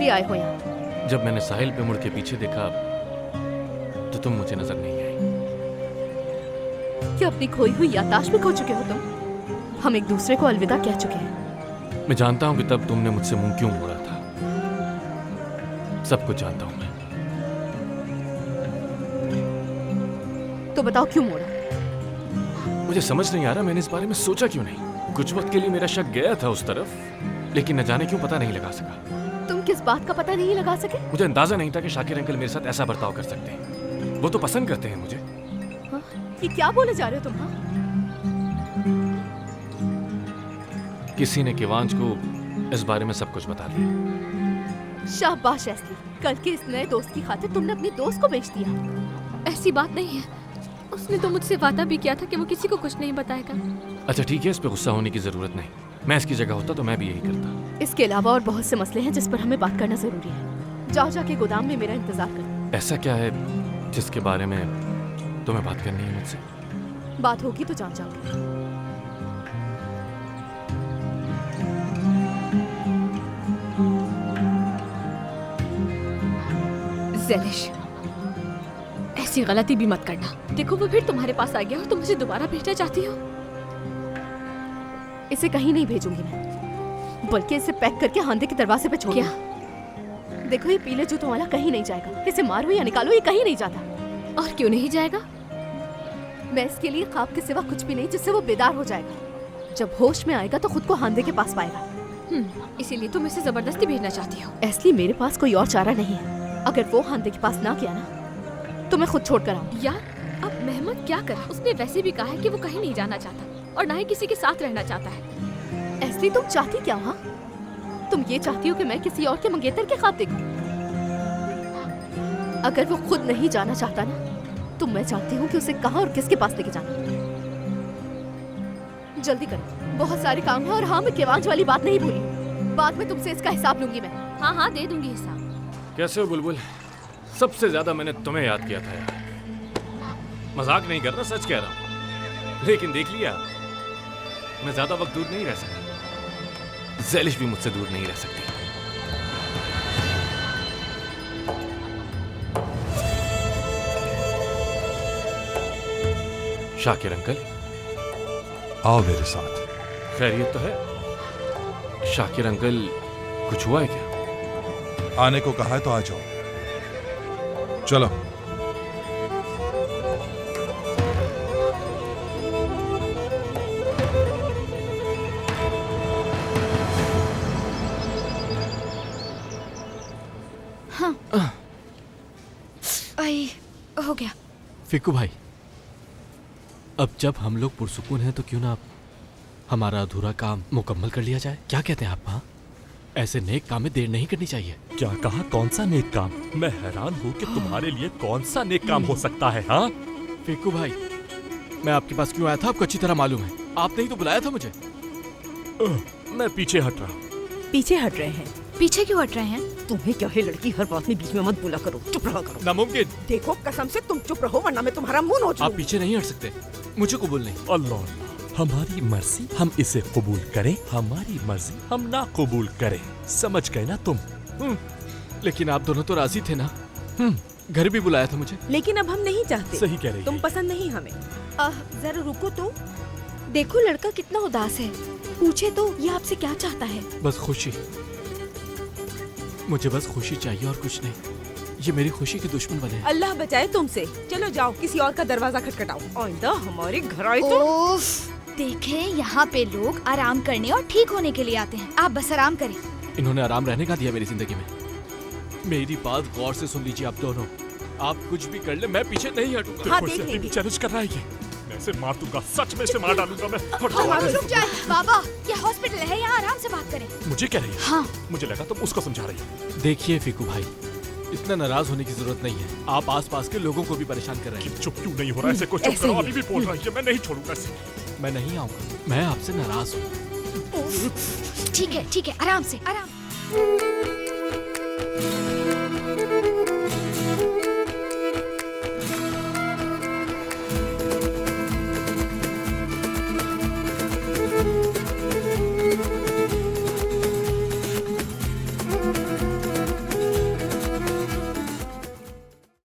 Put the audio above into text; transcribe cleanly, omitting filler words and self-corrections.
लिए आए हो यहाँ? जब मैंने साहिल पे मुड़ के पीछे देखा तो तुम मुझे नजर नहीं आई। क्या अपनी खोई हुई याददाश्त में खो चुके हो तुम? हम एक दूसरे को अलविदा कह चुके हैं। मैं जानता हूँ कि तब तुमने मुझसे मुंह क्यों मोड़ा था। सब कुछ जानता हूँ मैं। तो बताओ क्यों मोड़ा? मुझे समझ नहीं आ रहा मैंने इस बारे में सोचा क्यों नहीं। कुछ वक्त के लिए मेरा शक गया था उस तरफ, लेकिन न जाने क्यों पता नहीं लगा सका। तुम किस बात का पता नहीं लगा सके? मुझे अंदाजा नहीं था कि शाकिर अंकल मेरे साथ ऐसा बर्ताव कर सकते हैं। वो तो पसंद करते हैं मुझे। हाँ? ये क्या बोले जा रहे हो तुम? हाँ? किसी ने किवांश को इस बारे में सब कुछ बता दिया। शाबाश एस्ली, कल के इस नए दोस्त की खातिर तुमने अपनी दोस्त को बेच दिया। ऐसी बात नहीं है, उसने तो मुझसे वादा भी किया था कि वो किसी को कुछ नहीं बताएगा। अच्छा ठीक है, इस पे गुस्सा होने की जरूरत नहीं। मैं इसकी जगह होता तो मैं भी यही करता। इसके अलावा और बहुत से मसले हैं जिस पर हमें बात करना जरूरी है। जाओ जाके गोदाम में मेरा इंतजार करो। ऐसा क्या है जिसके बारे में तुम्हें बात करनी है मुझसे? बात होगी तो जान जाओगे। ज़ेलिश, ऐसी गलती भी मत करना। देखो वो फिर तुम्हारे पास आ गया और तुम मुझे दोबारा भेजना चाहती हो। इसे कहीं नहीं भेजूंगी मैं, बल्कि इसे पैक करके हांदे के दरवाजे पे छोड़। क्या? देखो ये पीले जूतों वाला कहीं नहीं जाएगा। इसे मारो या निकालो, ये कहीं नहीं जाता। और क्यों नहीं जाएगा? मैं इसके लिए ख्वाब के सिवा कुछ भी नहीं जिससे वो बेदार हो जाएगा। जब होश में आएगा तो खुद को हांदे के पास पाएगा। इसीलिए तुम इसे जबरदस्ती भेजना चाहती हो। इसलिए मेरे पास कोई और चारा नहीं है। अगर वो हांदे के पास ना किया ना तो मैं खुद छोड़ कर आऊँ। यार अब मेहमद क्या करे? उसने वैसे भी कहा है कि वो कहीं नहीं जाना चाहता और ना ही किसी के साथ रहना चाहता है। ऐसी तुम चाहती क्या हो? तुम ये चाहती हो कि मैं किसी और के मंगेतर के ख्वाब देखूं? अगर वो खुद नहीं जाना चाहता ना तो मैं चाहती हूँ कि उसे कहाँ और किसके पास लेके जाना। जल्दी करो, बहुत सारे काम है। और हाँ, मैं केवांश वाली बात नहीं भूली। बाद में तुमसे इसका हिसाब लूंगी मैं। हाँ हाँ दे दूंगी हिसाब। कैसे हो बुलबुल? सबसे ज्यादा मैंने तुम्हें याद किया था यार। मजाक नहीं कर रहा, सच कह रहा हूँ। लेकिन देख लिया, मैं ज्यादा वक्त दूर नहीं रह सकता। ज़ेलिश भी मुझसे दूर नहीं रह सकती। शाकिर अंकल, आओ मेरे साथ। खैरियत तो है? शाकिर अंकल, कुछ हुआ है क्या? आने को कहा है तो आ जाओ। चलो। हाँ आई हो गया। फिक्कू भाई, अब जब हम लोग पुरसुकून हैं तो क्यों ना हमारा अधूरा काम मुकम्मल कर लिया जाए? क्या कहते हैं आप? हाँ, ऐसे नेक काम में देर नहीं करनी चाहिए। क्या कहा? कौन सा नेक काम? मैं हैरान हूँ कि तुम्हारे लिए कौन सा नेक काम हो सकता है। हाँ फिक्कू भाई, मैं आपके पास क्यों आया था आपको अच्छी तरह मालूम है। आपने ही तो बुलाया था मुझे। मैं पीछे हट रहा हूँ। पीछे हट रहे हैं? पीछे क्यों हट रहे हैं? तुम्हें क्या है लड़की, हर बात में बीच में मत बोला करो। चुप रहा करो। नामुमकिन। देखो कसम से तुम चुप रहो वरना मैं तुम्हारा मुंह नोच लूंगी। आप पीछे नहीं हट सकते, मुझे कबूल नहीं। अल्लाह, हमारी मर्जी हम इसे कबूल करें, हमारी मर्जी हम ना कबूल करें। समझ गए ना तुम? लेकिन आप दोनों तो राजी थे ना। घर भी बुलाया था मुझे। लेकिन अब हम नहीं चाहते। सही कह रही तुम है। पसंद नहीं हमें। जरा रुको तो। देखो लड़का कितना उदास है। पूछे तो ये आपसे क्या चाहता है? बस खुशी। मुझे बस खुशी चाहिए और कुछ नहीं। ये मेरी खुशी के दुश्मन बने हैं। अल्लाह बचाए तुमसे। चलो जाओ, किसी और का दरवाजा खटखटाओ। आइंदा हमारे घर आए तो। देखें, यहाँ पे लोग आराम करने और ठीक होने के लिए आते हैं। आप बस आराम करें। इन्होंने आराम रहने का दिया मेरी जिंदगी में। मेरी बात गौर से सुन लीजिए आप दोनों। आप कुछ भी कर ले, मैं पीछे नहीं हटूंगा। हाँ, देख लेंगे। चैलेंज कर रहा है ये। मैं इसे मार दूंगा, सच में इसे मार डालूंगा मैं। हट जाओ। रुक जाए बाबा, ये हॉस्पिटल है, यहाँ आराम से बात करें। मुझे कह रही है? हाँ। मुझे लगा तुम उसको समझा रही हो। देखिए फिक्कू भाई, इतना नाराज होने की जरूरत नहीं है। आप आसपास के लोगों को भी परेशान कर रहे हैं। चुप क्यों नहीं हो रहा? ऐसे कुछ चुप करो। अभी भी बोल रहा है, मैं नहीं छोड़ूंगा इसे। मैं नहीं आऊंगा, मैं आपसे नाराज हूँ। ठीक है, आराम से आराम।